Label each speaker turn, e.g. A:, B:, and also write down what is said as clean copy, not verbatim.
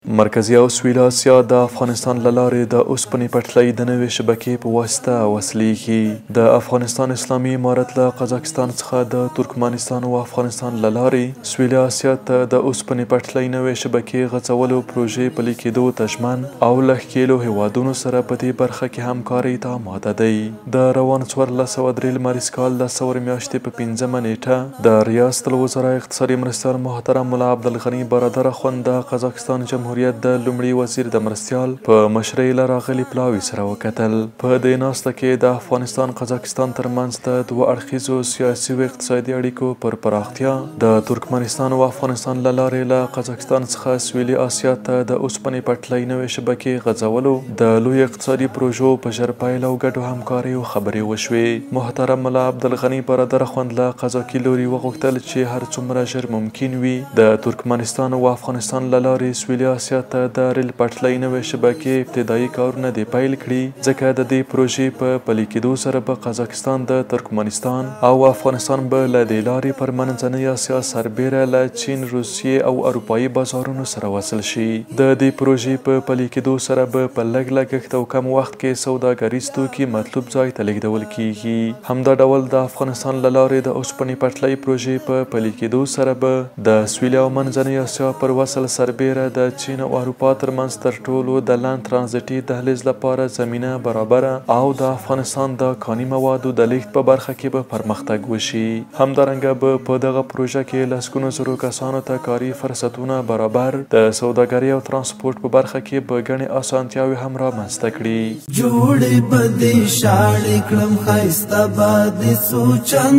A: مرکزي او سویل اسیا د افغانستان له لارې د اوسپنې پټلۍ د نوې شبکې په واسطه وصلېږي. د افغانستان اسلامي امارت له قزاقستان څخه د ترکمنستان او افغانستان له لارې سویل اسیا ته د اوسپنې پټلۍ نوې شبکې غځولو پروژې پلي کېدو ته ژمن او له ښکېلو هیوادونو سره په دې برخه کې همکارۍ ته آماده دی. د روان 1403 لمریز کال د ثور میاشتې په 5مه نیټه د ریاست الوزرا اقتصادي مرستیال محترم ملا عبدالغني برادر اخوند د قزاقستان جمهوریت د لومړي وزیر د مرستیال په مشرۍ له راغلي پلاوي سره وکتل. په دې ناسته کې د افغانستان قزاقستان ترمنځ د دوه اړخیزو سیاسي او اقتصادي اړیکو پر پراختیا، د ترکمنستان او افغانستان له لارې له قزاقستان څخه سویلي اسیا ته د اوسپنې پټلۍ نوې شبکې غځولو، د لوی اقتصادي پروژو په ژر پیل او ګډو همکاریو خبرې وشوې. محترم ملا عبدالغني برادر اخوند له قزاقي لوري وغوښتل چې هر څومره ژر ممکن وي د ترکمنستان او افغانستان له لارې سویلي اسیا ته د ریل پټلۍ نوې شبکې ابتدایي کارونه دې پیل کړي، ځکه د دې پروژې په پلي کېدو سره به قزاقستان د ترکمنستان او افغانستان به له دې لارې پر منځنۍ اسیا سربیره له چین، روسیې او اروپایي بازارونو سره وصل شي. د دې پروژې په پلي کېدو سره به په لږ لګښت او کم وخت کې سوداګریز توکي مطلوب ځای ته لیږدول کیږي. همدا ډول د افغانستان له لارې د اوسپنې پټلۍ پروژې په پلي کېدو سره به د سویل او منځنۍ اسیا پر وصل سربیره د چین او اروپا ترمنځ تر ټولو د لاند ترانزیټي دهلیز لپاره زمینه برابره او د افغانستان د کاني موادو د لیږد په برخه کې به پرمختګ وشي. همدارنګه به په دغه پروژه کې لسګونو زرو کسانو ته کاري فرصتونه برابر، د سوداګرۍ او ترانسپورت په برخه کې به ګڼې اسانتیاوې هم رامنځته کړي.
B: جوړې به دې شاړې کړم ښایسته به دې سوچن